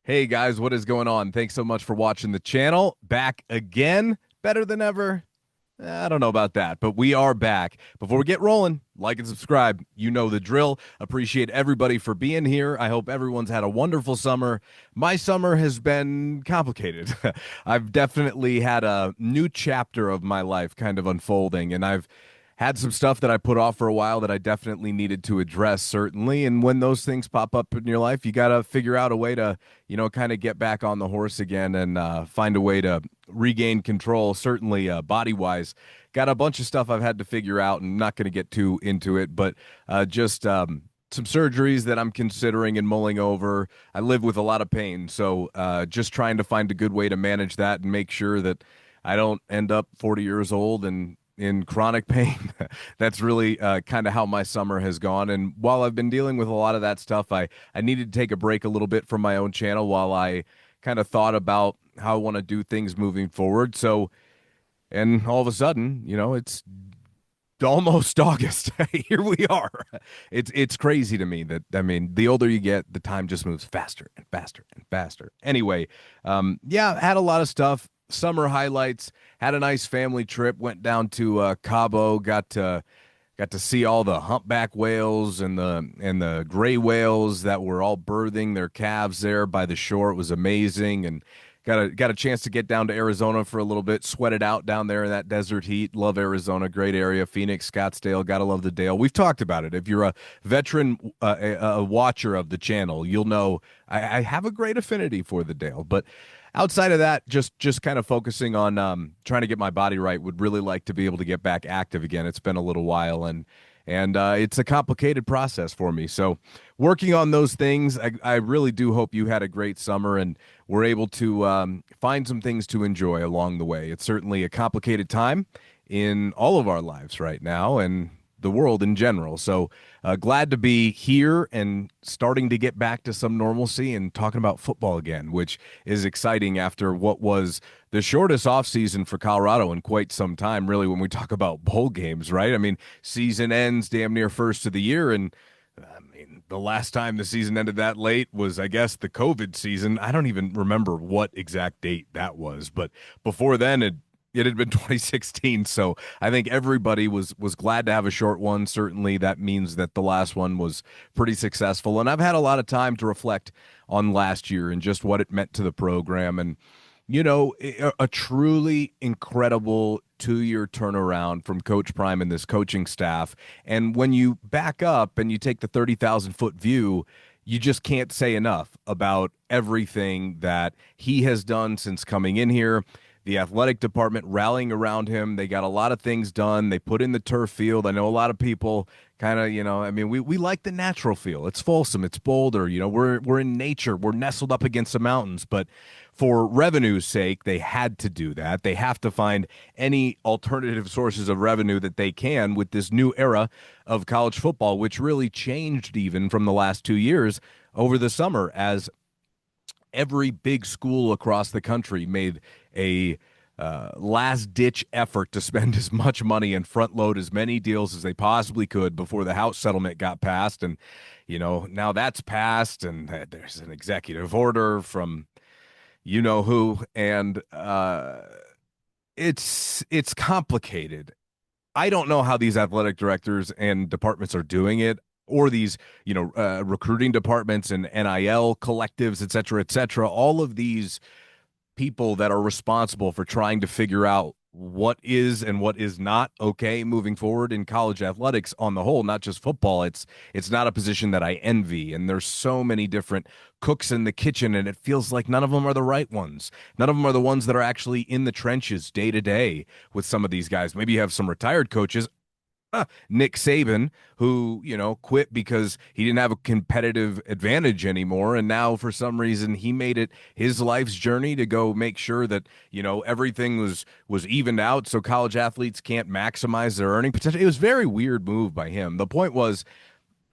Hey guys, what is going on? Thanks so much for watching the channel. Back again, better than ever. I don't know about that, but we are back. Before we get rolling, like and subscribe. You know the drill. Appreciate everybody for being here. I hope everyone's had a wonderful summer. My summer has been complicated. I've definitely had a new chapter of my life kind of unfolding, and I've had some stuff that I put off for a while that I definitely needed to address, certainly. And when those things pop up in your life, you got to figure out a way to, kind of get back on the horse again and find a way to regain control, certainly body wise. Got a bunch of stuff I've had to figure out and not going to get too into it, but just some surgeries that I'm considering and mulling over. I live with a lot of pain, so just trying to find a good way to manage that and make sure that I don't end up 40 years old and in chronic pain. That's really kind of how my summer has gone. And while I've been dealing with a lot of that stuff, I needed to take a break a little bit from my own channel while I kind of thought about how I want to do things moving forward. So, and all of a sudden, it's almost August. Here we are. It's crazy to me that, I mean, the older you get, the time just moves faster and faster and faster. Anyway, yeah, had a lot of stuff. Summer highlights. Had a nice family trip. Went down to Cabo. Got to see all the humpback whales and the gray whales that were all birthing their calves there by the shore. It was amazing, and got a chance to get down to Arizona for a little bit, sweat it out down there in that desert heat. Love Arizona, great area. Phoenix, Scottsdale, gotta love the Dale. We've talked about it. If you're a veteran a watcher of the channel, you'll know I have a great affinity for the Dale. But outside of that, just kind of focusing on trying to get my body right. Would really like to be able to get back active again. It's been a little while, and it's a complicated process for me. So working on those things. I really do hope you had a great summer and were able to find some things to enjoy along the way. It's certainly a complicated time in all of our lives right now, and the world in general. So glad to be here and starting to get back to some normalcy and talking about football again, which is exciting after what was the shortest offseason for Colorado in quite some time, really, when we talk about bowl games, right? I mean, season ends damn near first of the year, and I mean, the last time the season ended that late was, I guess, the COVID season. I don't even remember what exact date that was, but before then, it had been 2016. So I think everybody was glad to have a short one. Certainly that means that the last one was pretty successful. And I've had a lot of time to reflect on last year and just what it meant to the program. And, a truly incredible 2 year turnaround from Coach Prime and this coaching staff. And when you back up and you take the 30,000-foot view, you just can't say enough about everything that he has done since coming in here. The athletic department rallying around him. They got a lot of things done. They put in the turf field. I know a lot of people kind of, I mean, we like the natural feel. It's Folsom, it's Boulder. We're in nature. We're nestled up against the mountains. But for revenue's sake, they had to do that. They have to find any alternative sources of revenue that they can with this new era of college football, which really changed even from the last 2 years over the summer as every big school across the country made a last-ditch effort to spend as much money and front-load as many deals as they possibly could before the House settlement got passed. And, now that's passed, and there's an executive order from who, and it's complicated. I don't know how these athletic directors and departments are doing it, or these, recruiting departments and NIL collectives, et cetera, et cetera. All of these people that are responsible for trying to figure out what is and what is not okay moving forward in college athletics on the whole, not just football. It's not a position that I envy, and there's so many different cooks in the kitchen, and it feels like none of them are the right ones. None of them are the ones that are actually in the trenches day to day with some of these guys. Maybe you have some retired coaches. Nick Saban, who, quit because he didn't have a competitive advantage anymore. And now, for some reason, he made it his life's journey to go make sure that, everything was evened out so college athletes can't maximize their earning potential. It was a very weird move by him. The point was,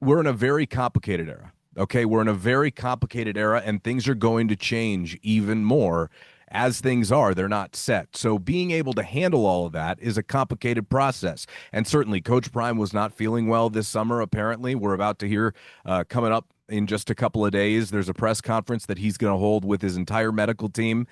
we're in a very complicated era. Okay, we're in a very complicated era, and things are going to change even more as things are. They're not set. So being able to handle all of that is a complicated process. And certainly Coach Prime was not feeling well this summer, apparently. We're about to hear coming up in just a couple of days. There's a press conference that he's going to hold with his entire medical team.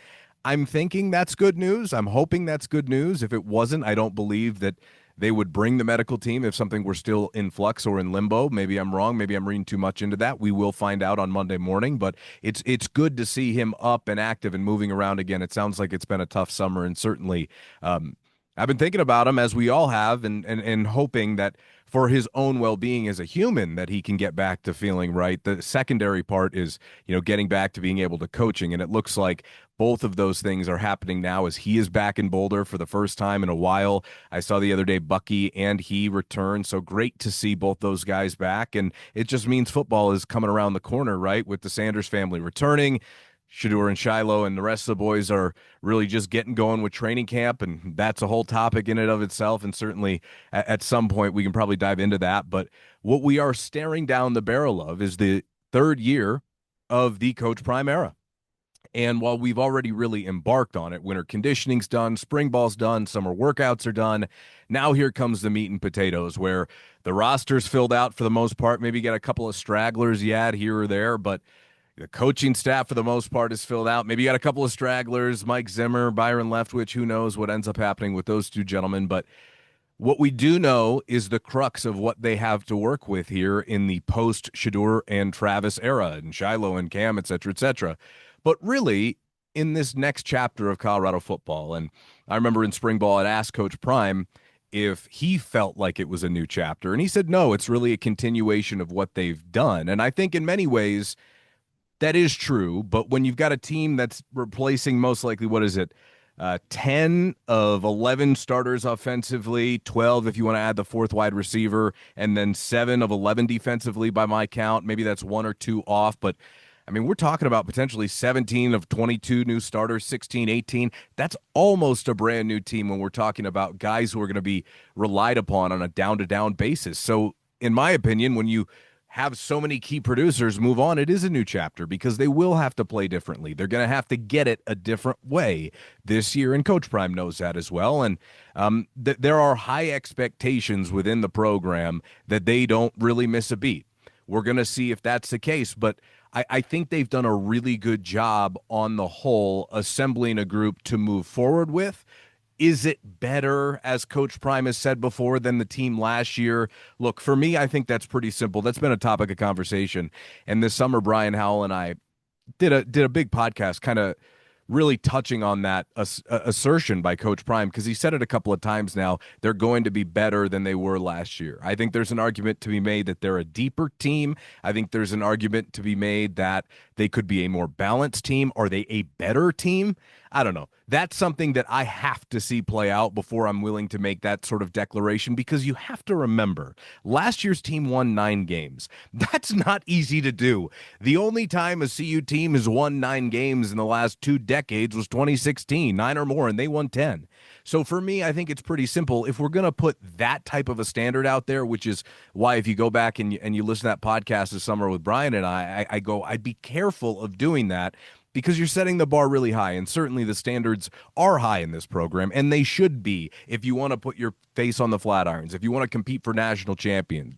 I'm thinking that's good news. I'm hoping that's good news. If it wasn't, I don't believe that they would bring the medical team if something were still in flux or in limbo. Maybe I'm wrong. Maybe I'm reading too much into that. We will find out on Monday morning, but it's good to see him up and active and moving around again. It sounds like it's been a tough summer, and certainly I've been thinking about him, as we all have, and hoping that for his own well-being as a human that he can get back to feeling right. The secondary part is, getting back to being able to coaching, and it looks like both of those things are happening now as he is back in Boulder for the first time in a while. I saw the other day Bucky and he returned, so great to see both those guys back, and it just means football is coming around the corner, right, with the Sanders family returning. Shedeur and Shiloh and the rest of the boys are really just getting going with training camp, and that's a whole topic in and of itself, and certainly at some point we can probably dive into that. But what we are staring down the barrel of is the third year of the Coach Prime era. And while we've already really embarked on it, winter conditioning's done, spring ball's done, summer workouts are done. Now here comes the meat and potatoes, where the roster's filled out for the most part. Maybe get a couple of stragglers you add here or there, but the coaching staff, for the most part, is filled out. Maybe you got a couple of stragglers, Mike Zimmer, Byron Leftwich. Who knows what ends up happening with those two gentlemen. But what we do know is the crux of what they have to work with here in the post-Shedeur and Travis era, and Shiloh and Cam, et cetera, et cetera. But really, in this next chapter of Colorado football, and I remember in spring ball, I'd asked Coach Prime if he felt like it was a new chapter. And he said, no, it's really a continuation of what they've done. And I think in many ways, that is true, but when you've got a team that's replacing most likely, 10 of 11 starters offensively, 12 if you want to add the fourth wide receiver, and then 7 of 11 defensively by my count. Maybe that's 1 or 2 off, but I mean, we're talking about potentially 17 of 22 new starters, 16, 18. That's almost a brand new team when we're talking about guys who are going to be relied upon on a down-to-down basis. So in my opinion, when you have so many key producers move on, it is a new chapter because they will have to play differently. They're going to have to get it a different way this year, and Coach Prime knows that as well. And there are high expectations within the program that they don't really miss a beat. We're going to see if that's the case, but I think they've done a really good job on the whole assembling a group to move forward with. Is it better, as Coach Prime has said before, than the team last year? Look, for me, I think that's pretty simple. That's been a topic of conversation. And this summer, Brian Howell and I did a big podcast kind of really touching on that assertion by Coach Prime, because he said it a couple of times now. They're going to be better than they were last year. I think there's an argument to be made that they're a deeper team. I think there's an argument to be made that they could be a more balanced team. Are they a better team? I don't know. That's something that I have to see play out before I'm willing to make that sort of declaration, because you have to remember, last year's team won 9 games. That's not easy to do. The only time a CU team has won 9 games in the last 2 decades was 2016, 9 or more, and they won 10. So for me, I think it's pretty simple. If we're going to put that type of a standard out there, which is why if you go back and you listen to that podcast this summer with Brian and I go, I'd be careful of doing that, because you're setting the bar really high, and certainly the standards are high in this program, and they should be if you want to put your face on the flat irons, if you want to compete for national championships,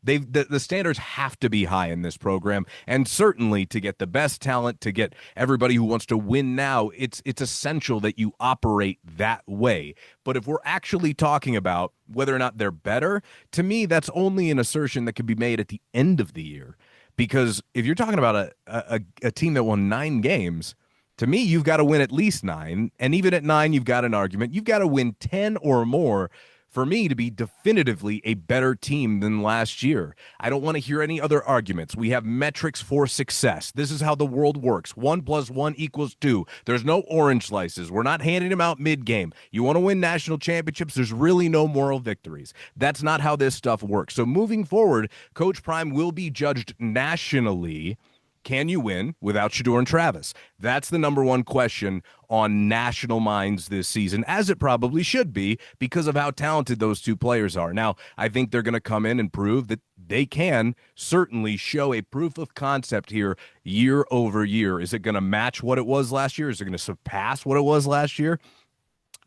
the standards have to be high in this program, and certainly to get the best talent, to get everybody who wants to win now, it's essential that you operate that way. But if we're actually talking about whether or not they're better, to me, that's only an assertion that could be made at the end of the year. Because if you're talking about a team that won 9 games, to me, you've got to win at least 9. And even at 9, you've got an argument. You've got to win 10 or more for me to be definitively a better team than last year. I don't want to hear any other arguments. We have metrics for success. This is how the world works. 1 + 1 = 2. There's no orange slices. We're not handing them out mid-game. You want to win national championships, there's really no moral victories. That's not how this stuff works. So moving forward, Coach Prime will be judged nationally. Can you win without Shedeur and Travis? That's the number one question on national minds this season, as it probably should be, because of how talented those two players are. Now, I think they're going to come in and prove that they can certainly show a proof of concept here year over year. Is it going to match what it was last year? Is it going to surpass what it was last year?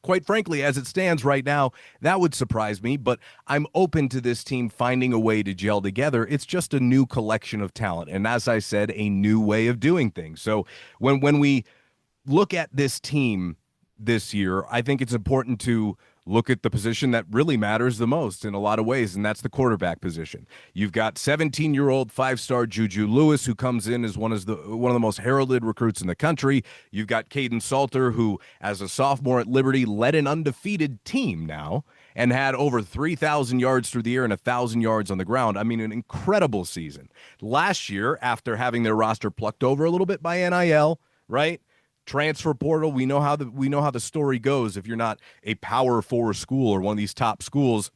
quite frankly, as it stands right now, that would surprise me, but I'm open to this team finding a way to gel together. It's just a new collection of talent. And as I said, a new way of doing things. So when we look at this team this year, I think it's important to look at the position that really matters the most in a lot of ways, and that's the quarterback position. You've got 17-year-old five-star Juju Lewis, who comes in as one of the most heralded recruits in the country. You've got Caden Salter, who, as a sophomore at Liberty, led an undefeated team now and had over 3,000 yards through the air and 1,000 yards on the ground. I mean, an incredible season. Last year, after having their roster plucked over a little bit by NIL, right? Transfer portal, we know how the story goes. If you're not a Power 4 school or one of these top schools,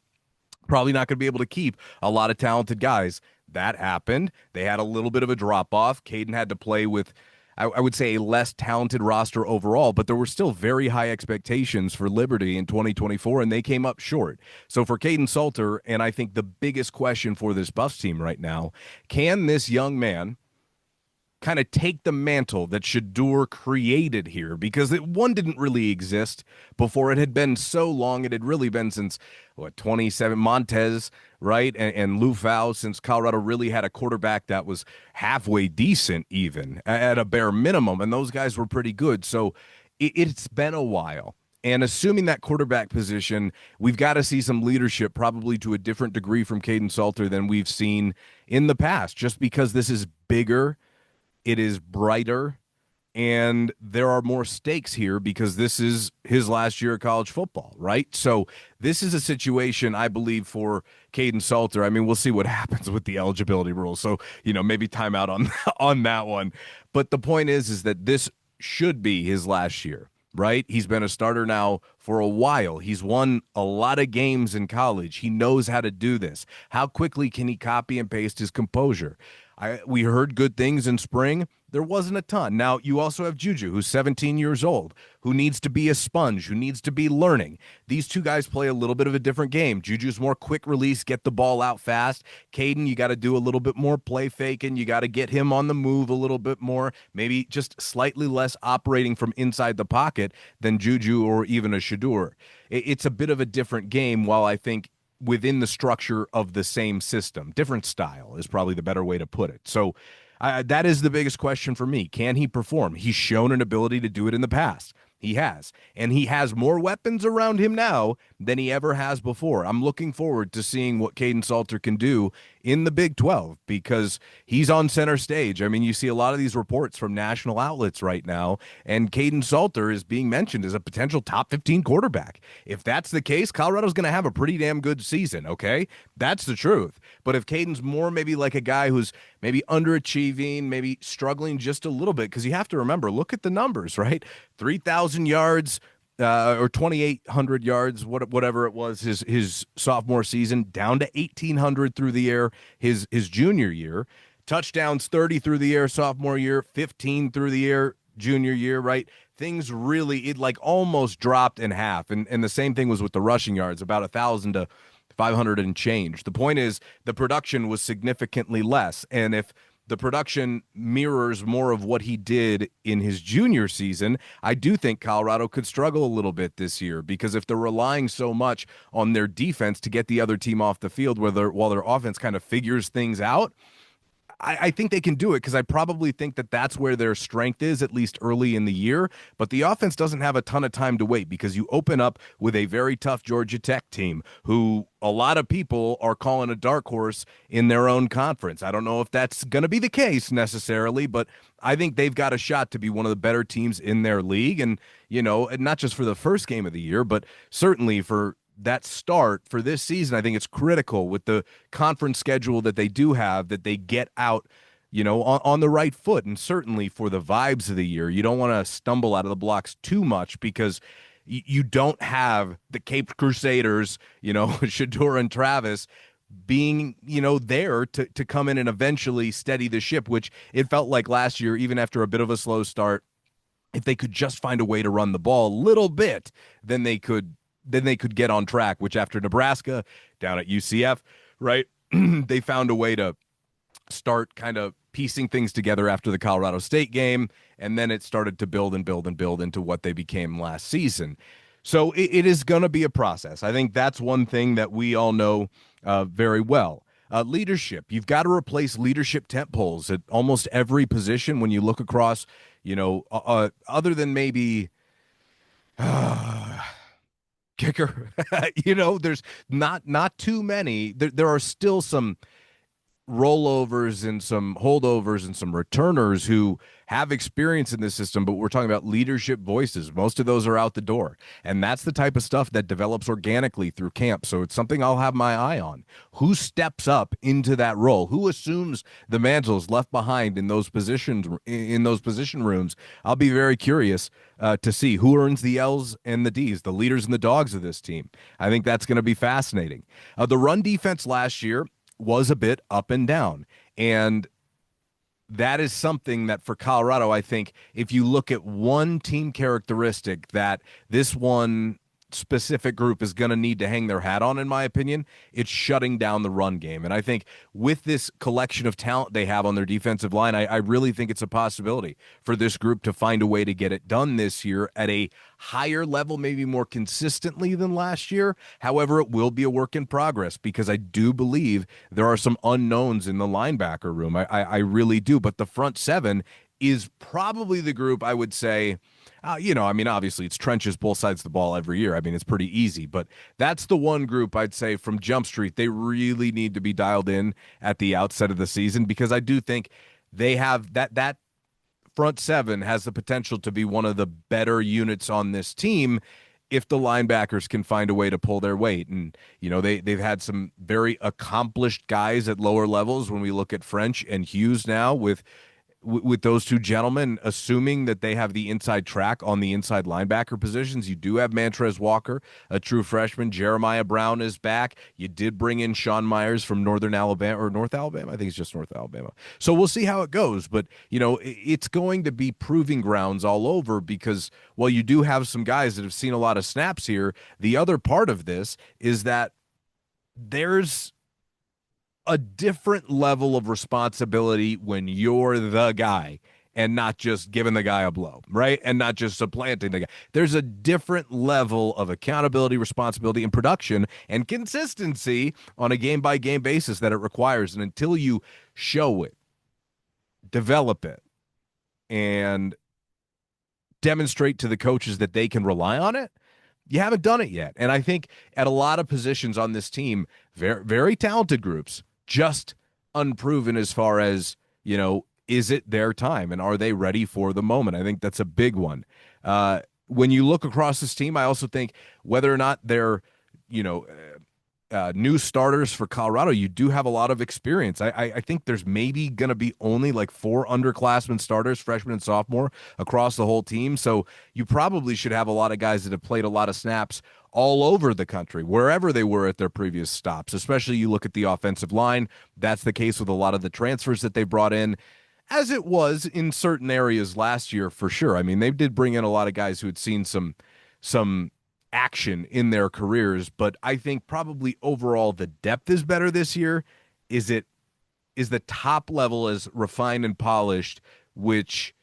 probably not going to be able to keep a lot of talented guys. That happened. They had a little bit of a drop-off. Caden had to play with, I would say, a less talented roster overall, but there were still very high expectations for Liberty in 2024, and they came up short. So for Caden Salter, and I think the biggest question for this Buffs team right now, can this young man kind of take the mantle that Shedeur created here, because one didn't really exist before. It had been so long. It had really been since 27 Montez, right? And Lou Fau, since Colorado really had a quarterback that was halfway decent, even at a bare minimum. And those guys were pretty good. So it's been a while. And assuming that quarterback position, we've got to see some leadership, probably to a different degree from Caden Salter than we've seen in the past, just because this is bigger. It is brighter, and there are more stakes here because this is his last year of college football, right? So this is a situation, I believe, for Caden Salter. I mean, we'll see what happens with the eligibility rules. So, maybe timeout on that one. But the point is that this should be his last year, right? He's been a starter now for a while. He's won a lot of games in college. He knows how to do this. How quickly can he copy and paste his composure? We heard good things in spring. There wasn't a ton. Now, you also have Juju, who's 17 years old, who needs to be a sponge, who needs to be learning. These two guys play a little bit of a different game. Juju's more quick release, get the ball out fast. Caden, you got to do a little bit more play faking. You got to get him on the move a little bit more, maybe just slightly less operating from inside the pocket than Juju or even a Shedeur. It's a bit of a different game, while I think within the structure of the same system. Different style is probably the better way to put it. So that is the biggest question for me. Can he perform? He's shown an ability to do it in the past. He has. And he has more weapons around him now than he ever has before. I'm looking forward to seeing what Caden Salter can do in the Big 12 because he's on center stage. I mean, you see a lot of these reports from national outlets right now, and Caden Salter is being mentioned as a potential top 15 quarterback. If that's the case, Colorado's going to have a pretty damn good season, okay? That's the truth. But if Caden's more maybe like a guy who's maybe underachieving, maybe struggling just a little bit, because you have to remember, look at the numbers, right? 3,000 yards or 2,800 yards, whatever it was, his sophomore season, down to 1,800 through the air his junior year. Touchdowns 30 through the air sophomore year, 15 through the air junior year, right? Things really, it like almost dropped in half. And the same thing was with the rushing yards, about 1,000 to 500 and change. The point is the production was significantly less. And if the production mirrors more of what he did in his junior season, I do think Colorado could struggle a little bit this year, because if they're relying so much on their defense to get the other team off the field while their offense kind of figures things out, I think they can do it, because I probably think that that's where their strength is, at least early in the year. But the offense doesn't have a ton of time to wait, because you open up with a very tough Georgia Tech team who a lot of people are calling a dark horse in their own conference. I don't know if that's going to be the case necessarily, but I think they've got a shot to be one of the better teams in their league. And, and not just for the first game of the year, but certainly for that start for this season. I think it's critical with the conference schedule that they do have, that they get out, on the right foot. And certainly for the vibes of the year, you don't want to stumble out of the blocks too much, because you don't have the Cape Crusaders, Shedeur and Travis being, there to come in and eventually steady the ship, which it felt like last year, even after a bit of a slow start, if they could just find a way to run the ball a little bit, then they could get on track, which after Nebraska down at UCF, right, they found a way to start kind of piecing things together after the Colorado State game, and then it started to build and build and build into what they became last season. So it is going to be a process. I think that's one thing that we all know very well. Leadership. You've got to replace leadership tent poles at almost every position when you look across, other than maybe kicker. There's not too many. There are still some rollovers and some holdovers and some returners who have experience in this system, but we're talking about leadership voices. Most of those are out the door. And that's the type of stuff that develops organically through camp. So it's something I'll have my eye on. Who steps up into that role? Who assumes the mantles left behind in those positions, in those position rooms? I'll be very curious to see who earns the L's and the D's, the leaders and the dogs of this team. I think that's going to be fascinating. The run defense last year was a bit up and down. And that is something that for Colorado, I think if you look at one team characteristic that this one specific group is going to need to hang their hat on, in my opinion, it's shutting down the run game. And I think with this collection of talent they have on their defensive line, I really think it's a possibility for this group to find a way to get it done this year at a higher level, maybe more consistently than last year. However, it will be a work in progress because I do believe there are some unknowns in the linebacker room. I really do. But the front seven is probably the group I would say, obviously it's trenches both sides of the ball every year. I mean, it's pretty easy, but that's the one group I'd say from Jump Street, they really need to be dialed in at the outset of the season because I do think they have that front seven has the potential to be one of the better units on this team if the linebackers can find a way to pull their weight. And, they've had some very accomplished guys at lower levels when we look at French and Hughes now with those two gentlemen, assuming that they have the inside track on the inside linebacker positions. You do have Montrez Walker, a true freshman. Jeremiah Brown is back. You did bring in Sean Myers from Northern Alabama or North Alabama. I think it's just North Alabama. So we'll see how it goes. But, it's going to be proving grounds all over because while you do have some guys that have seen a lot of snaps here, the other part of this is that there's a different level of responsibility when you're the guy and not just giving the guy a blow, right? And not just supplanting the guy. There's a different level of accountability, responsibility, and production and consistency on a game-by-game basis that it requires. And until you show it, develop it, and demonstrate to the coaches that they can rely on it, you haven't done it yet. And I think at a lot of positions on this team, very, very talented groups, just unproven as far as, is it their time and are they ready for the moment? I think that's a big one. When you look across this team, I also think whether or not they're, new starters for Colorado, you do have a lot of experience. I think there's maybe going to be only like 4 underclassmen starters, freshman and sophomore, across the whole team. So you probably should have a lot of guys that have played a lot of snaps all over the country, wherever they were at their previous stops, especially you look at the offensive line. That's the case with a lot of the transfers that they brought in, as it was in certain areas last year for sure. I mean, they did bring in a lot of guys who had seen some action in their careers, but I think probably overall the depth is better this year. Is the top level as refined and polished, which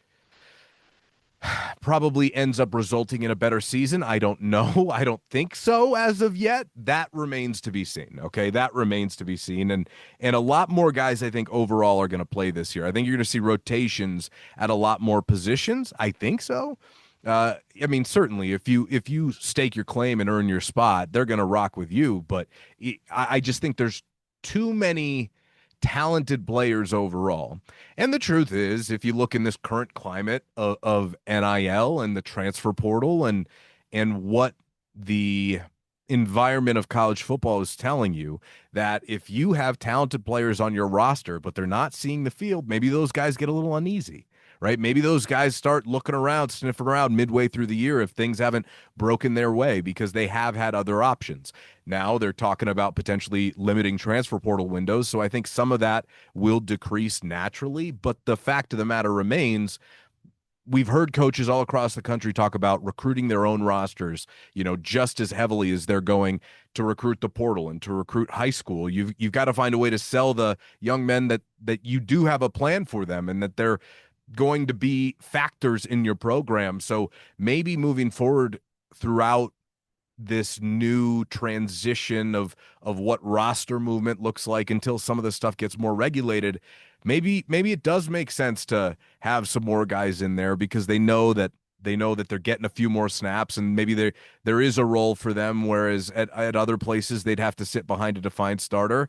probably ends up resulting in a better season? I don't know. I don't think so as of yet. That remains to be seen. Okay, that remains to be seen. And a lot more guys I think overall are going to play this year. I think you're going to see rotations at a lot more positions. I think so. Certainly if you stake your claim and earn your spot, they're going to rock with you. But I just think there's too many talented players overall. And the truth is, if you look in this current climate of NIL and the transfer portal and what the environment of college football is telling you, that if you have talented players on your roster, but they're not seeing the field, maybe those guys get a little uneasy. Right? Maybe those guys start looking around, sniffing around midway through the year if things haven't broken their way because they have had other options. Now they're talking about potentially limiting transfer portal windows. So I think some of that will decrease naturally. But the fact of the matter remains, we've heard coaches all across the country talk about recruiting their own rosters, just as heavily as they're going to recruit the portal and to recruit high school. You've got to find a way to sell the young men that you do have a plan for them and that they're going to be factors in your program. So maybe moving forward throughout this new transition of what roster movement looks like until some of the stuff gets more regulated. Maybe it does make sense to have some more guys in there because they know that they're getting a few more snaps, and maybe there is a role for them, whereas at other places they'd have to sit behind a defined starter.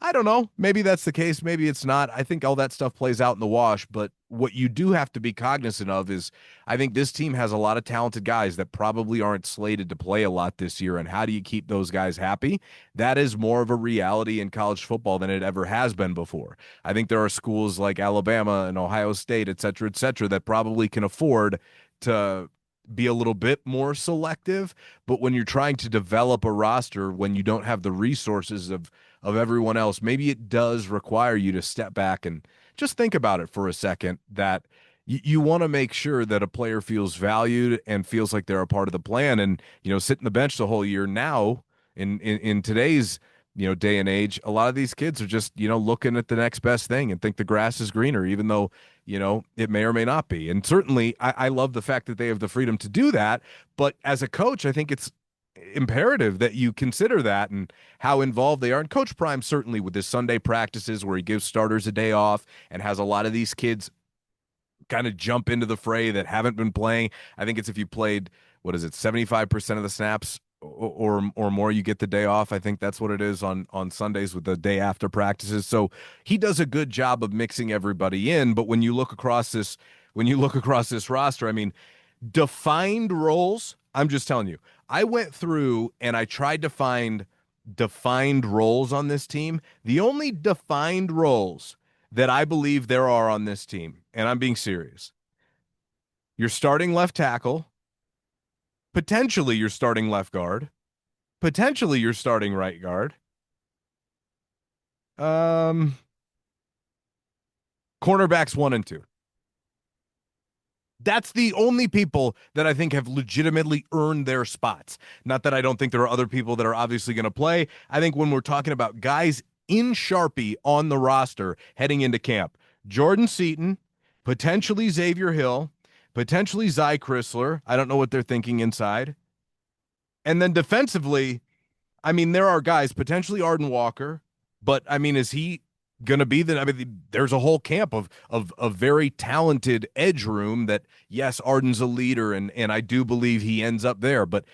I don't know. Maybe that's the case. Maybe it's not. I think all that stuff plays out in the wash. But what you do have to be cognizant of is I think this team has a lot of talented guys that probably aren't slated to play a lot this year. And how do you keep those guys happy? That is more of a reality in college football than it ever has been before. I think there are schools like Alabama and Ohio State, et cetera, that probably can afford to be a little bit more selective. But when you're trying to develop a roster, when you don't have the resources of everyone else, maybe it does require you to step back and just think about it for a second, that you want to make sure that a player feels valued and feels like they're a part of the plan. And, sitting the bench the whole year now in today's, day and age, a lot of these kids are just, looking at the next best thing and think the grass is greener, even though, it may or may not be. And certainly I love the fact that they have the freedom to do that. But as a coach, I think it's imperative that you consider that and how involved they are. And Coach Prime, certainly with his Sunday practices where he gives starters a day off and has a lot of these kids kind of jump into the fray that haven't been playing. I think it's if you played, what is it, 75% of the snaps or more, you get the day off. I think that's what it is on Sundays with the day after practices. So he does a good job of mixing everybody in. But when you look across this roster, I mean, defined roles, I'm just telling you, I went through and I tried to find defined roles on this team. The only defined roles that I believe there are on this team, and I'm being serious, you're starting left tackle, potentially you're starting left guard, potentially you're starting right guard, cornerbacks 1 and 2. That's the only people that I think have legitimately earned their spots. Not that I don't think there are other people that are obviously going to play. I think when we're talking about guys in Sharpie on the roster heading into camp, Jordan Seaton, potentially Xavier Hill, potentially Zy Chrysler. I don't know what they're thinking inside. And then defensively, I mean, there are guys, potentially Arden Walker, but I mean, is he gonna be I mean, there's a whole camp of very talented edge room that, yes, Arden's a leader, and I do believe he ends up there, but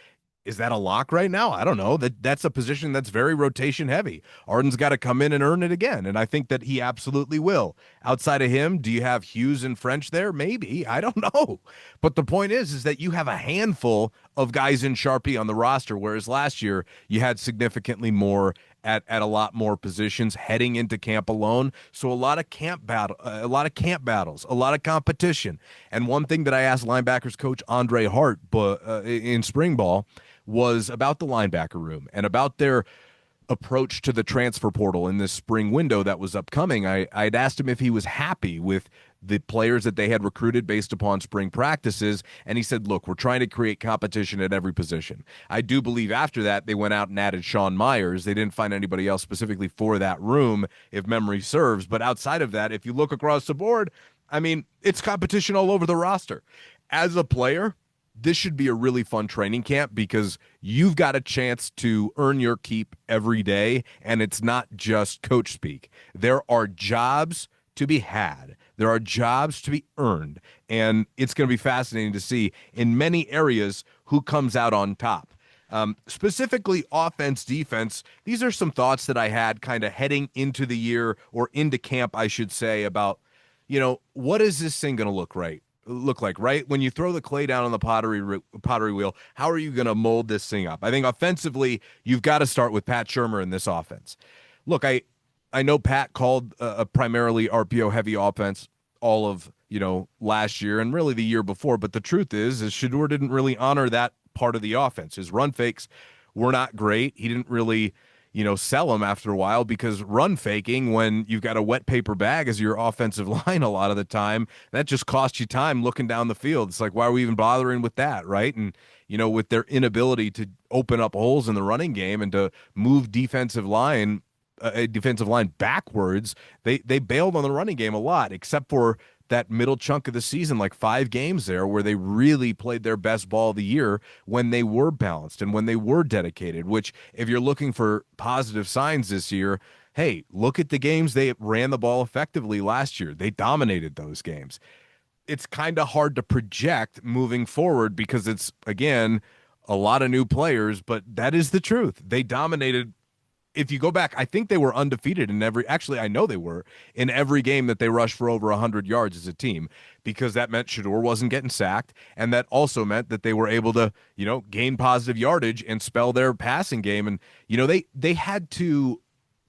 is that a lock right now? I don't know. That's a position that's very rotation heavy. Arden's got to come in and earn it again, and I think that he absolutely will. Outside of him, do you have Hughes and French there? Maybe. I don't know. But the point is that you have a handful of guys in Sharpie on the roster, whereas last year you had significantly more at a lot more positions heading into camp alone. So a lot of camp battles, a lot of competition. And one thing that I asked linebackers coach Andre Hart in spring ball was about the linebacker room and about their approach to the transfer portal in this spring window that was upcoming. I'd asked him if he was happy with the players that they had recruited based upon spring practices, and he said, look, we're trying to create competition at every position. I do believe after that they went out and added Sean Myers. They didn't find anybody else specifically for that room, if memory serves. But outside of that, if you look across the board, I mean, it's competition all over the roster. As a player, this should be a really fun training camp because you've got a chance to earn your keep every day, and it's not just coach speak. There are jobs to be had. There are jobs to be earned, and it's going to be fascinating to see in many areas who comes out on top. Specifically offense, defense, these are some thoughts that I had kind of heading into the year, or into camp, I should say, about, what is this thing going to look like, right? When you throw the clay down on the pottery wheel, how are you going to mold this thing up? I think offensively, you've got to start with Pat Shurmur in this offense. Look, I know Pat called a primarily RPO heavy offense all of, last year and really the year before, but the truth is Shedeur didn't really honor that part of the offense. His run fakes were not great. He didn't really sell them after a while, because run faking when you've got a wet paper bag as your offensive line a lot of the time, that just costs you time looking down the field. It's like, why are we even bothering with that, right? And, with their inability to open up holes in the running game and to move defensive line backwards, they bailed on the running game a lot, except for that middle chunk of the season, like 5 games there, where they really played their best ball of the year when they were balanced and when they were dedicated, which, if you're looking for positive signs this year, hey, look at the games they ran the ball effectively last year. They dominated those games. It's kind of hard to project moving forward because it's, again, a lot of new players, but that is the truth. They dominated. If you go back, I think they were undefeated in every, actually, I know they were in every game that they rushed for over 100 yards as a team, because that meant Shedeur wasn't getting sacked. And that also meant that they were able to, gain positive yardage and spell their passing game. And, they had to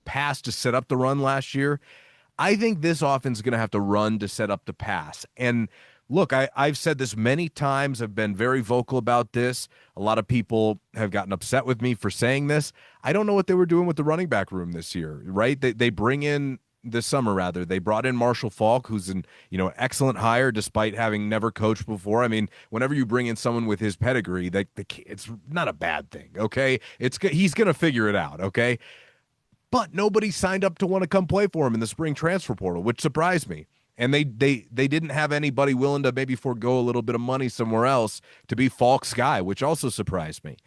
pass to set up the run last year. I think this offense is going to have to run to set up the pass. And look, I've said this many times. I've been very vocal about this. A lot of people have gotten upset with me for saying this. I don't know what they were doing with the running back room this year, right? They bring in this summer, rather. They brought in Marshall Faulk, who's an excellent hire despite having never coached before. I mean, whenever you bring in someone with his pedigree, it's not a bad thing, okay? He's going to figure it out, okay? But nobody signed up to want to come play for him in the spring transfer portal, which surprised me. And they didn't have anybody willing to maybe forego a little bit of money somewhere else to be Falk's guy, which also surprised me.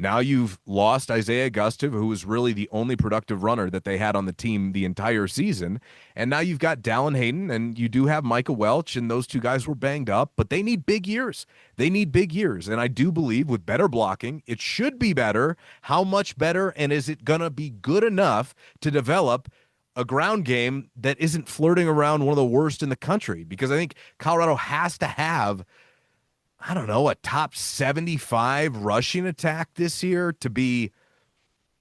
Now you've lost Isaiah Augusta, who was really the only productive runner that they had on the team the entire season. And now you've got Dallin Hayden, and you do have Micah Welch, and those two guys were banged up, but they need big years. They need big years. And I do believe with better blocking, it should be better. How much better? And is it going to be good enough to develop a ground game that isn't flirting around one of the worst in the country? Because I think Colorado has to have, I don't know, a top 75 rushing attack this year to be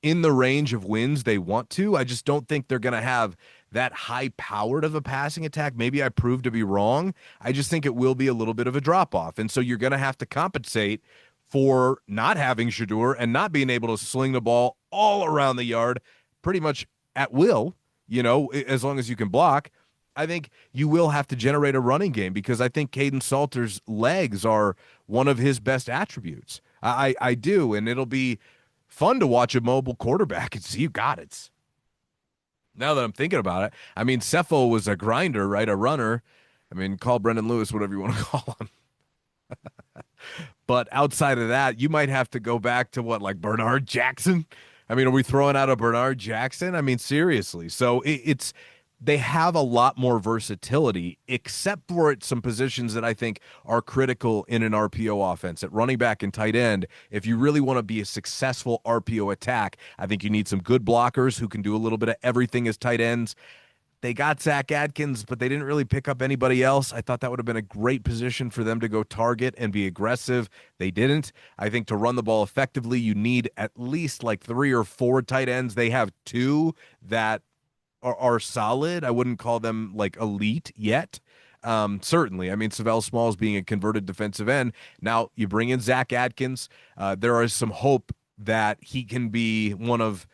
in the range of wins they want to. I just don't think they're going to have that high-powered of a passing attack. Maybe I proved to be wrong. I just think it will be a little bit of a drop-off. And so you're going to have to compensate for not having Shedeur and not being able to sling the ball all around the yard pretty much at will, as long as you can block. I think you will have to generate a running game, because I think Caden Salter's legs are one of his best attributes. I do, and it'll be fun to watch a mobile quarterback and see who got it. Now that I'm thinking about it, I mean, Cepho was a grinder, right? A runner. I mean, call Brendan Lewis whatever you want to call him. But outside of that, you might have to go back to like Bernard Jackson? I mean, are we throwing out a Bernard Jackson? I mean, seriously. So they have a lot more versatility, except for some positions that I think are critical in an RPO offense. At running back and tight end, if you really want to be a successful RPO attack, I think you need some good blockers who can do a little bit of everything as tight ends. They got Zach Adkins, but they didn't really pick up anybody else. I thought that would have been a great position for them to go target and be aggressive. They didn't. I think to run the ball effectively, you need at least like 3 or 4 tight ends. They have 2 that are solid. I wouldn't call them like elite yet. Certainly. I mean, Savell Smalls being a converted defensive end. Now you bring in Zach Adkins. There is some hope that he can be one of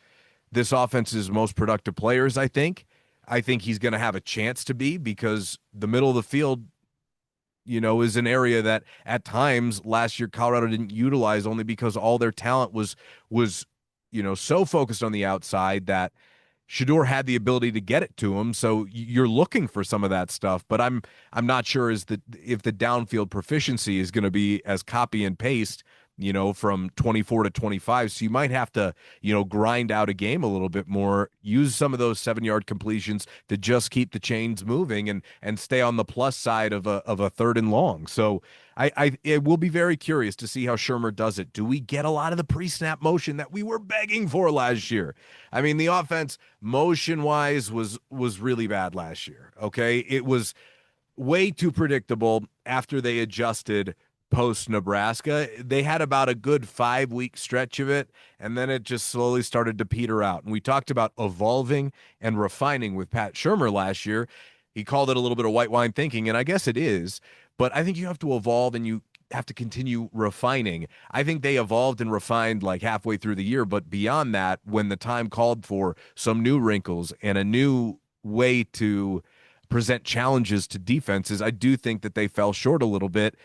this offense's most productive players, I think. I think he's going to have a chance to be, because the middle of the field, is an area that at times last year Colorado didn't utilize, only because all their talent was so focused on the outside that Shedeur had the ability to get it to him. So you're looking for some of that stuff, but I'm not sure if the downfield proficiency is going to be as copy and paste, from 24 to 25. So you might have to, grind out a game a little bit more, use some of those 7-yard completions to just keep the chains moving and stay on the plus side of a 3rd and long. So it will be very curious to see how Shurmur does it. Do we get a lot of the pre-snap motion that we were begging for last year? I mean, the offense motion-wise was really bad last year, okay? It was way too predictable after they adjusted post-Nebraska. They had about a good 5-week stretch of it, and then it just slowly started to peter out. And we talked about evolving and refining with Pat Shurmur last year. He called it a little bit of white wine thinking, and I guess it is. But I think you have to evolve and you have to continue refining. I think they evolved and refined like halfway through the year, but beyond that, when the time called for some new wrinkles and a new way to present challenges to defenses, I do think that they fell short a little bit,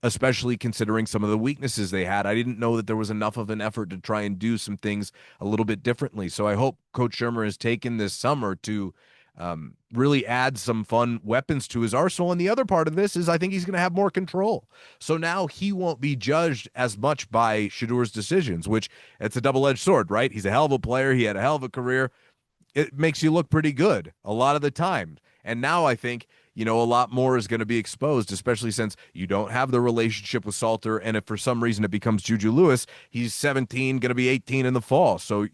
especially considering some of the weaknesses they had. I didn't know that there was enough of an effort to try and do some things a little bit differently. So I hope Coach Shurmur has taken this summer to really add some fun weapons to his arsenal. And the other part of this is I think he's going to have more control. So now he won't be judged as much by Shedeur's decisions, which it's a double-edged sword, right? He's a hell of a player. He had a hell of a career. It makes you look pretty good a lot of the time. And now I think, a lot more is going to be exposed, especially since you don't have the relationship with Salter. And if for some reason it becomes Juju Lewis, he's 17, going to be 18 in the fall. So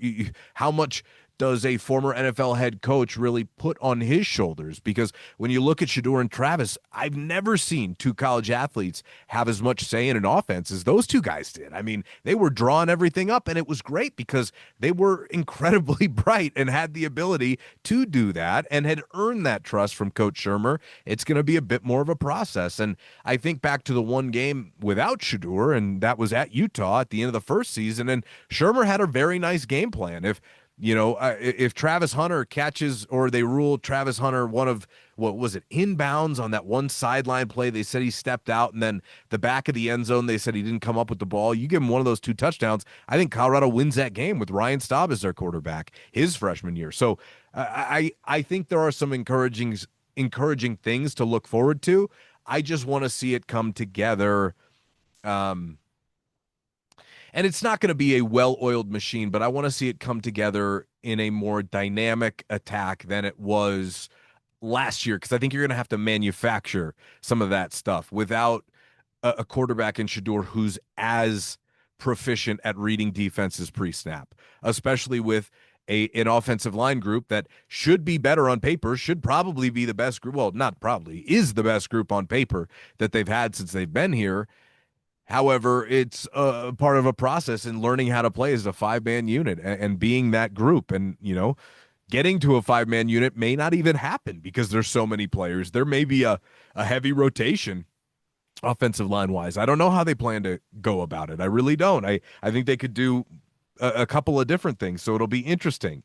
how much does a former NFL head coach really put on his shoulders? Because when you look at Shedeur and Travis, I've never seen two college athletes have as much say in an offense as those two guys did. I mean, they were drawing everything up, and it was great because they were incredibly bright and had the ability to do that and had earned that trust from Coach Shermer. It's going to be a bit more of a process. And I think back to the one game without Shedeur, and that was at Utah at the end of the first season, and Shermer had a very nice game plan. If Travis Hunter catches, or they rule Travis Hunter one of, what was it, inbounds on that one sideline play, they said he stepped out, and then the back of the end zone, they said he didn't come up with the ball. You give him one of those two touchdowns, I think Colorado wins that game with Ryan Staub as their quarterback his freshman year. So I think there are some encouraging things to look forward to. I just want to see it come together. And it's not going to be a well-oiled machine, but I want to see it come together in a more dynamic attack than it was last year, because I think you're going to have to manufacture some of that stuff without a quarterback in Shedeur who's as proficient at reading defenses pre-snap, especially with an offensive line group that should be better on paper, should probably be the best group. Well, not probably, is the best group on paper that they've had since they've been here. However, it's part of a process in learning how to play as a five-man unit and being that group. And, getting to a five-man unit may not even happen because there's so many players. There may be a heavy rotation offensive line-wise. I don't know how they plan to go about it. I really don't. I think they could do a couple of different things, so it'll be interesting.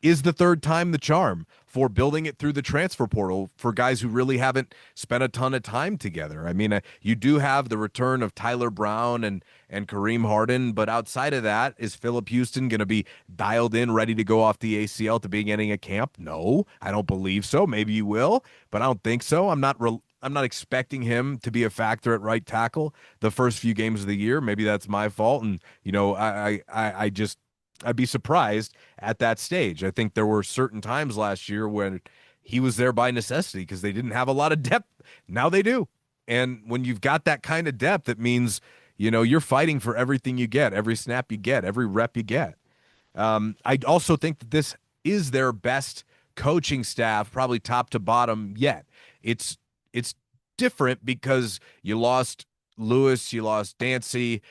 Is the third time the charm for building it through the transfer portal for guys who really haven't spent a ton of time together? I mean, you do have the return of Tyler Brown and Kareem Harden, but outside of that, is Phillip Houston going to be dialed in, ready to go off the ACL at the beginning of camp? No, I don't believe so. Maybe you will, but I don't think so. I'm not expecting him to be a factor at right tackle the first few games of the year. Maybe that's my fault, and I'd be surprised at that stage. I think there were certain times last year when he was there by necessity because they didn't have a lot of depth. Now they do. And when you've got that kind of depth, it means, you're fighting for everything you get, every snap you get, every rep you get. I also think that this is their best coaching staff, probably top to bottom yet. It's different because you lost Lewis, you lost Dancy.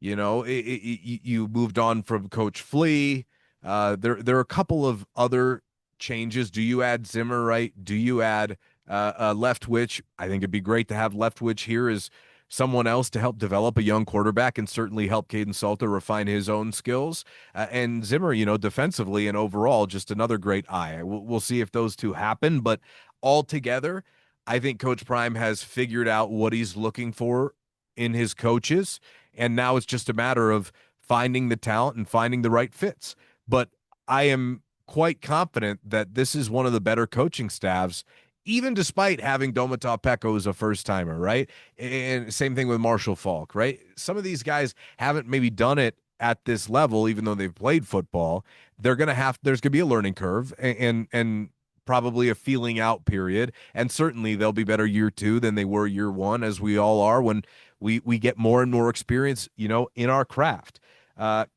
You moved on from Coach Flea. There are a couple of other changes. Do you add Zimmer, right? Do you add Leftwich? I think it'd be great to have Leftwich here as someone else to help develop a young quarterback and certainly help Caden Salter refine his own skills. And Zimmer, defensively and overall, just another great eye. We'll see if those two happen. But altogether, I think Coach Prime has figured out what he's looking for in his coaches. And now it's just a matter of finding the talent and finding the right fits. But I am quite confident that this is one of the better coaching staffs, even despite having Domata Peko as a first-timer, right? And same thing with Marshall Faulk, right? Some of these guys haven't maybe done it at this level, even though they've played football. There's going to be a learning curve and probably a feeling out period. And certainly they'll be better year two than they were year one, as we all are when we get more and more experience, in our craft.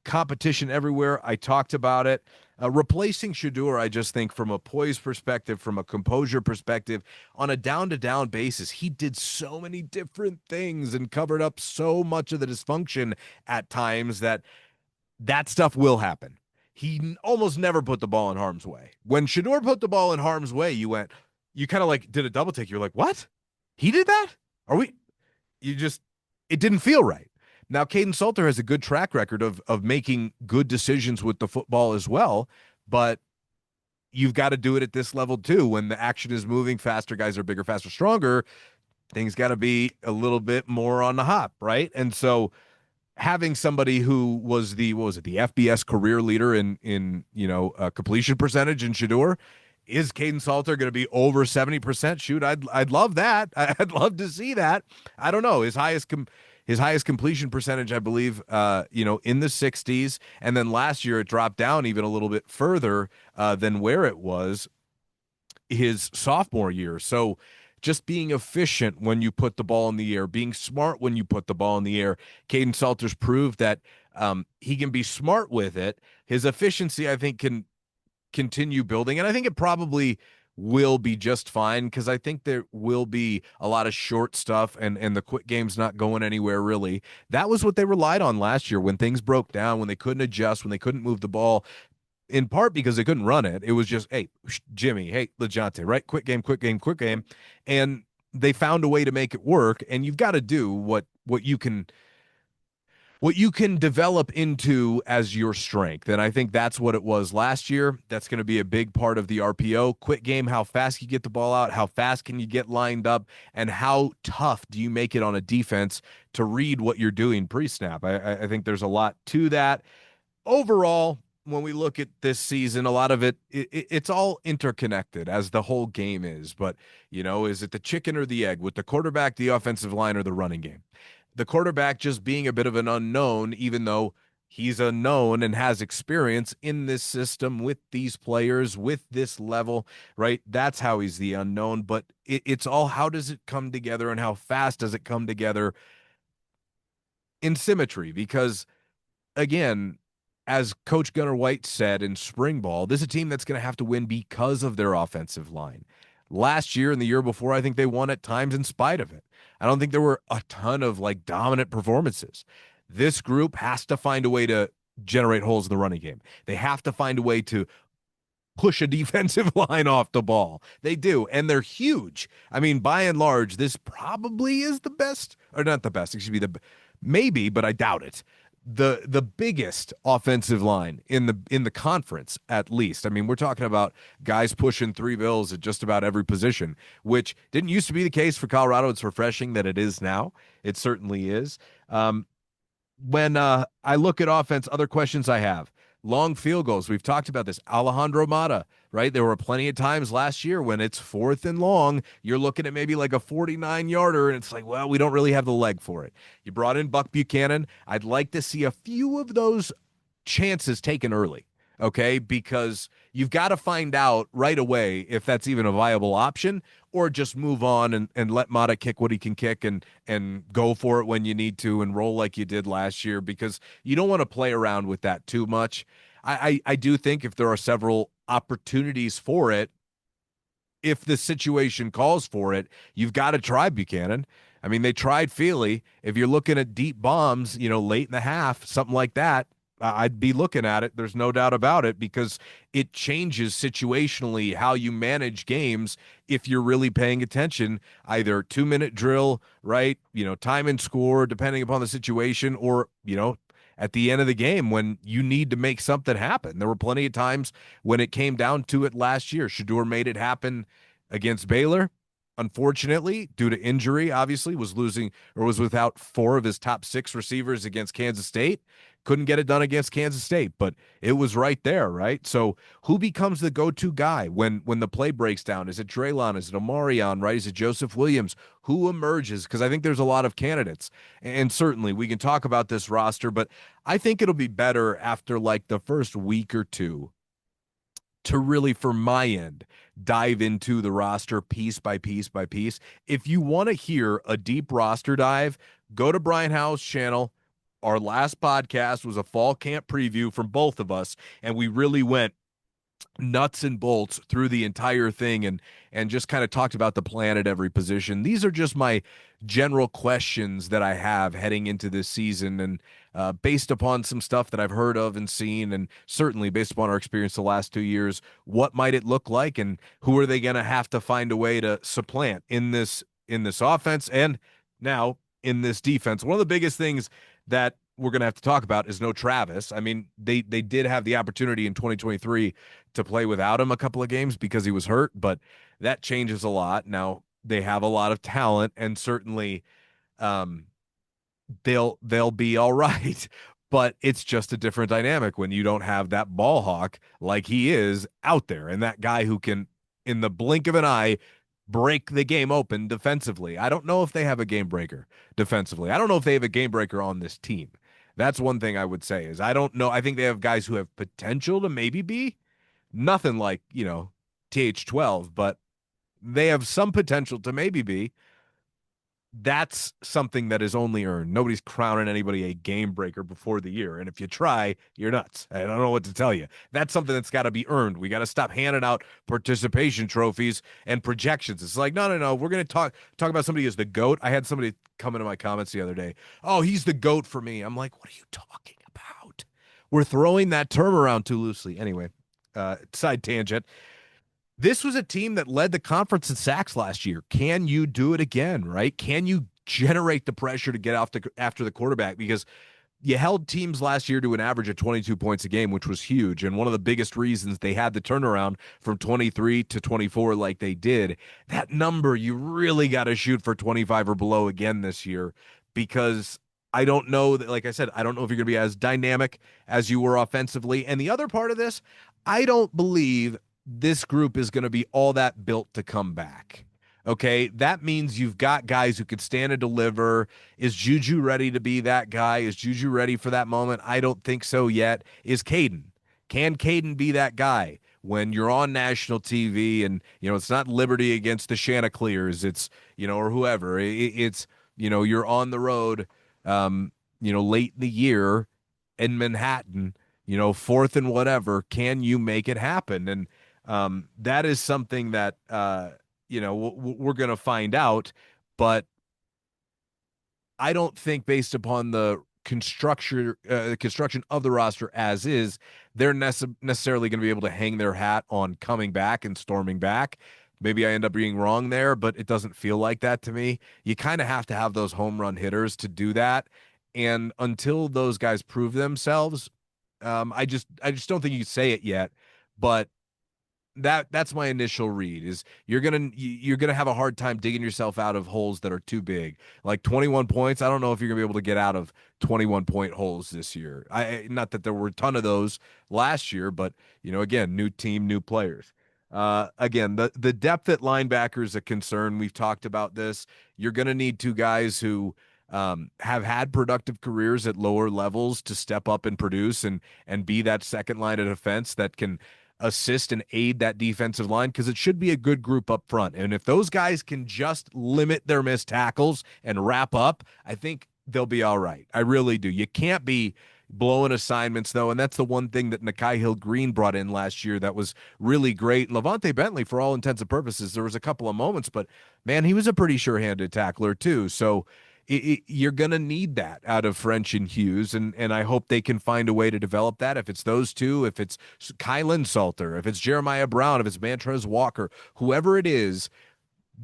Competition everywhere. I talked about it. Replacing Shedeur, I just think from a poise perspective, from a composure perspective, on a down-to-down basis, he did so many different things and covered up so much of the dysfunction at times that stuff will happen. He almost never put the ball in harm's way. When Shedeur put the ball in harm's way, you kind of like did a double take. You're like, what? He did that? It didn't feel right. Now, Caden Salter has a good track record of making good decisions with the football as well, but you've got to do it at this level too. When the action is moving faster, guys are bigger, faster, stronger, things got to be a little bit more on the hop, right? And so having somebody who was the FBS career leader in completion percentage in Shedeur, Is Caden Salter going to be over 70%? Shoot, I'd love that. I'd love to see that. I don't know. His highest completion percentage, I believe, in the 60s, and then last year it dropped down even a little bit further than where it was his sophomore year. So just being efficient when you put the ball in the air, being smart when you put the ball in the air. Caden Salters proved that he can be smart with it. His efficiency, I think, can continue building, and I think it probably will be just fine because I think there will be a lot of short stuff and the quick game's not going anywhere really. That was what they relied on last year when things broke down, when they couldn't adjust, when they couldn't move the ball, in part because they couldn't run it. It was just, hey, Jimmy, hey, LeJounte, right? Quick game, quick game, quick game. And they found a way to make it work. And you've got to do what you can develop into as your strength. And I think that's what it was last year. That's going to be a big part of the RPO. Quick game, how fast you get the ball out, how fast can you get lined up, and how tough do you make it on a defense to read what you're doing pre-snap. I think there's a lot to that. Overall, when we look at this season, a lot of it's all interconnected as the whole game is. But, is it the chicken or the egg with the quarterback, the offensive line, or the running game? The quarterback just being a bit of an unknown, even though he's a known and has experience in this system with these players, with this level, right? That's how he's the unknown. But it's all, how does it come together and how fast does it come together in symmetry? Because, again, as Coach Gunnar White said in spring ball, this is a team that's going to have to win because of their offensive line. Last year and the year before, I think they won at times in spite of it. I don't think there were a ton of dominant performances. This group has to find a way to generate holes in the running game. They have to find a way to push a defensive line off the ball. They do, and they're huge. I mean, by and large, this probably is the best, or not the best, excuse me, maybe, but I doubt it, the biggest offensive line in the conference, at least. I mean, we're talking about guys pushing 3 bills at just about every position, which didn't used to be the case for Colorado. It's refreshing that it is now. It certainly is. When I look at offense, other questions I have. Long field goals. We've talked about this. Alejandro Mata, right? There were plenty of times last year when it's 4th and long, you're looking at maybe like a 49-yarder, and it's like, well, we don't really have the leg for it. You brought in Buck Buchanan. I'd like to see a few of those chances taken early, okay? Because you've got to find out right away if that's even a viable option, or just move on and let Mata kick what he can kick and go for it when you need to and roll like you did last year, because you don't want to play around with that too much. I do think if there are several opportunities for it, if the situation calls for it, you've got to try Buchanan. I mean, they tried Feely. If you're looking at deep bombs, late in the half, something like that, I'd be looking at it. There's no doubt about it, because it changes situationally how you manage games if you're really paying attention. Either 2-minute drill, right? Time and score, depending upon the situation, or, at the end of the game when you need to make something happen. There were plenty of times when it came down to it last year. Shedeur made it happen against Baylor. Unfortunately, due to injury, obviously, was without 4 of his top 6 receivers against Kansas State. Couldn't get it done against Kansas State, but it was right there, right? So who becomes the go-to guy when the play breaks down? Is it Draylon? Is it Omarion, right? Is it Joseph Williams? Who emerges? Because I think there's a lot of candidates. And certainly we can talk about this roster, but I think it'll be better after the first week or two to really, from my end, dive into the roster piece by piece by piece. If you want to hear a deep roster dive, go to Brian Howe's channel. Our last podcast was a fall camp preview from both of us, and we really went nuts and bolts through the entire thing and just kind of talked about the plan at every position. These are just my general questions that I have heading into this season, and based upon some stuff that I've heard of and seen, and certainly based upon our experience the last 2 years, what might it look like, and who are they going to have to find a way to supplant in this offense and now in this defense. One of the biggest things that we're going to have to talk about is no Travis. I mean, they did have the opportunity in 2023 to play without him a couple of games because he was hurt, but that changes a lot. Now they have a lot of talent, and certainly they'll be all right, but it's just a different dynamic when you don't have that ball hawk like he is out there, and that guy who can in the blink of an eye, break the game open defensively. I don't know if they have a game breaker defensively. I don't know if they have a game breaker on this team. That's one thing I would say is I don't know. I think they have guys who have potential to maybe be nothing like, TH12, but they have some potential to maybe be. That's something that is only earned. Nobody's crowning anybody a game breaker before the year. And if you try, you're nuts. I don't know what to tell you. That's something that's got to be earned. We got to stop handing out participation trophies and projections. It's like, no. We're going to talk about somebody as the GOAT. I had somebody come into my comments the other day. Oh, he's the GOAT for me. I'm like, what are you talking about? We're throwing that term around too loosely. Anyway, side tangent. This was a team that led the conference in sacks last year. Can you do it again, right? Can you generate the pressure to get after the quarterback? Because you held teams last year to an average of 22 points a game, which was huge. And one of the biggest reasons they had the turnaround from 23 to 24 like they did, that number, you really got to shoot for 25 or below again this year, because I don't know that, like I said, I don't know if you're going to be as dynamic as you were offensively. And the other part of this, I don't believe this group is going to be all that built to come back. Okay, that means you've got guys who could stand and deliver. Is Juju ready to be that guy? Is Juju ready for that moment? I don't think so yet. Is Caden? Can Caden be that guy when you're on national TV and, it's not Liberty against the Chanticleers, it's, or whoever. It's, you're on the road, late in the year in Manhattan, fourth and whatever. Can you make it happen? And that is something that, we're going to find out, but I don't think based upon the construction of the roster as is, they're necessarily going to be able to hang their hat on coming back and storming back. Maybe I end up being wrong there, but it doesn't feel like that to me. You kind of have to have those home run hitters to do that. And until those guys prove themselves, I just don't think you can say it yet, but that's my initial read is you're gonna have a hard time digging yourself out of holes that are too big. Like 21 points, I don't know if you're gonna be able to get out of 21-point holes this year. Not that there were a ton of those last year, but again, new team, new players. Again, the depth at linebacker is a concern. We've talked about this. You're gonna need two guys who have had productive careers at lower levels to step up and produce and be that second line of defense that can assist and aid that defensive line, because it should be a good group up front. And if those guys can just limit their missed tackles and wrap up, I think they'll be all right. I really do. You can't be blowing assignments, though, and that's the one thing that Nakai Hill-Green brought in last year that was really great. Levante Bentley, for all intents and purposes, there was a couple of moments, but, man, he was a pretty sure-handed tackler, too. So you're going to need that out of French and Hughes, and I hope they can find a way to develop that. If it's those two, if it's Kylan Salter, if it's Jeremiah Brown, if it's Mantrez Walker, whoever it is,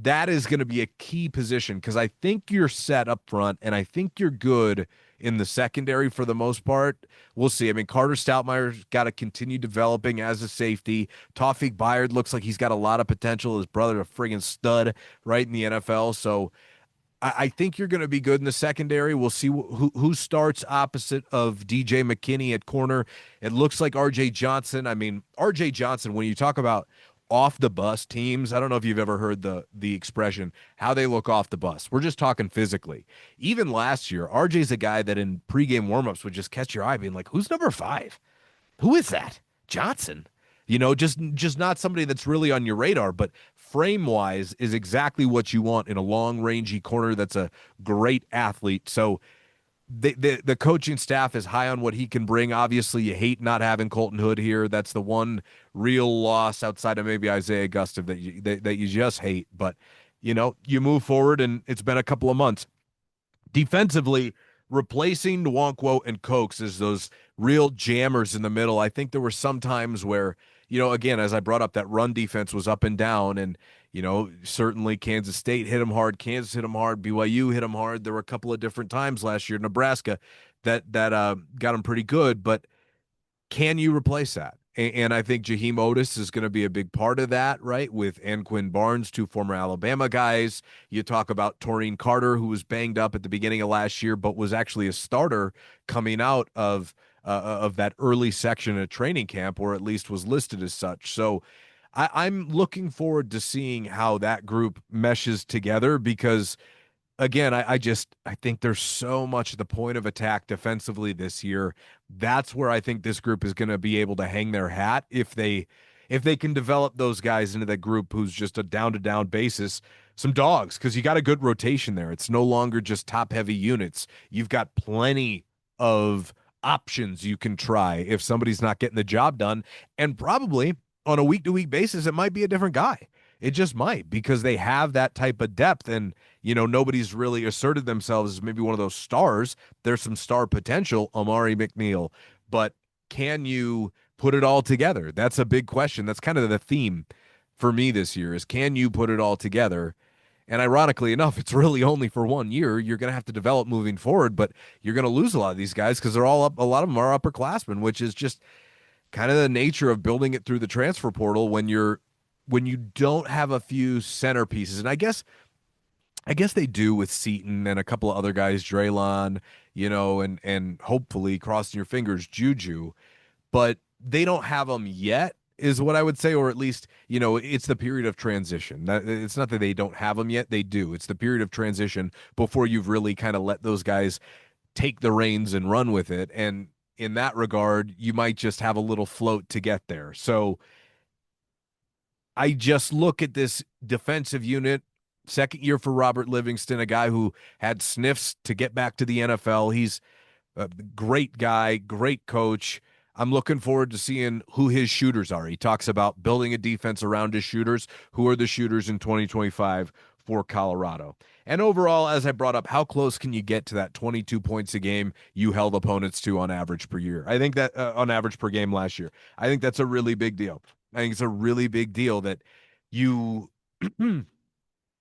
that is going to be a key position, because I think you're set up front, and I think you're good in the secondary for the most part. We'll see. I mean, Carter Stoutmeier's got to continue developing as a safety. Tawfiq Bayard looks like he's got a lot of potential. His brother, a friggin' stud right in the NFL, so I think you're going to be good in the secondary. We'll see who starts opposite of DJ McKinney at corner. It looks like RJ Johnson. I mean, RJ Johnson, when you talk about off the bus teams, I don't know if you've ever heard the expression, how they look off the bus. We're just talking physically. Even last year, RJ's a guy that in pregame warmups would just catch your eye being like, who's number 5? Who is that? Johnson. Just not somebody that's really on your radar, but frame-wise is exactly what you want in a long-rangey corner that's a great athlete. So the coaching staff is high on what he can bring. Obviously, you hate not having Colton Hood here. That's the one real loss outside of maybe Isaiah Gustave that you just hate. But, you move forward, and it's been a couple of months. Defensively, replacing Nwankwo and Cokes as those real jammers in the middle. I think there were some times where, again, as I brought up, that run defense was up and down, and, certainly Kansas State hit them hard, Kansas hit them hard, BYU hit them hard. There were a couple of different times last year, Nebraska, that got them pretty good, but can you replace that? And I think Jaheim Otis is going to be a big part of that, right? With Anquin Barnes, 2 former Alabama guys. You talk about Taurine Carter, who was banged up at the beginning of last year, but was actually a starter coming out of that early section of training camp, or at least was listed as such. So I'm looking forward to seeing how that group meshes together because again, I think there's so much at the point of attack defensively this year. That's where I think this group is going to be able to hang their hat if they can develop those guys into that group who's just a down to down basis, some dogs because you got a good rotation there. It's no longer just top heavy units. You've got plenty of options you can try if somebody's not getting the job done, and probably on a week to week basis, it might be a different guy. It just might because they have that type of depth and nobody's really asserted themselves as maybe one of those stars. There's some star potential, Amari McNeil, but can you put it all together? That's a big question. That's kind of the theme for me this year is can you put it all together? And ironically enough, it's really only for 1 year. You're going to have to develop moving forward, but you're going to lose a lot of these guys because they're all up. A lot of them are upperclassmen, which is just kind of the nature of building it through the transfer portal when you don't have a few centerpieces. And I guess they do with Seaton and a couple of other guys, Draylon, and hopefully crossing your fingers, Juju, but they don't have them yet, is what I would say, or at least it's the period of transition. It's not that they don't have them yet; they do. It's the period of transition before you've really kind of let those guys take the reins and run with it. And in that regard, you might just have a little float to get there. So I just look at this defensive unit. Second year for Robert Livingston, a guy who had sniffs to get back to the NFL. He's a great guy, great coach. I'm looking forward to seeing who his shooters are. He talks about building a defense around his shooters. Who are the shooters in 2025 for Colorado? And overall, as I brought up, how close can you get to that 22 points a game you held opponents to on average per year? I think that on average per game last year. I think that's a really big deal. I think it's a really big deal that you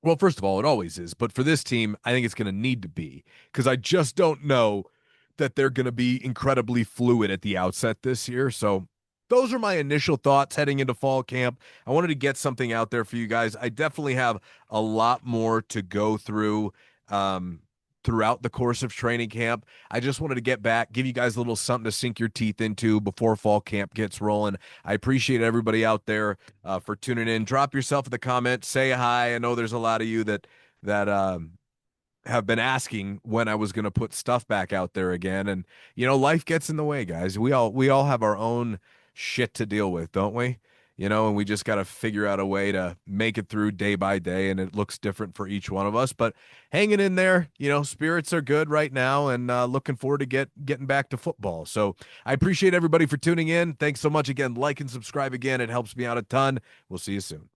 well, first of all, it always is. But for this team, I think it's going to need to be because I just don't know that they're going to be incredibly fluid at the outset this year. So those are my initial thoughts heading into fall camp. I wanted to get something out there for you guys. I definitely have a lot more to go through throughout the course of training camp. I just wanted to get back, give you guys a little something to sink your teeth into before fall camp gets rolling. I appreciate everybody out there for tuning in. Drop yourself in the comments, say hi. I know there's a lot of you that have been asking when I was going to put stuff back out there again, and life gets in the way, guys. We all have our own shit to deal with, don't we? And we just got to figure out a way to make it through day by day, and it looks different for each one of us. But hanging in there, spirits are good right now, and looking forward to getting back to football. So I appreciate everybody for tuning in. Thanks so much again. Like and subscribe again. It helps me out a ton. We'll see you soon.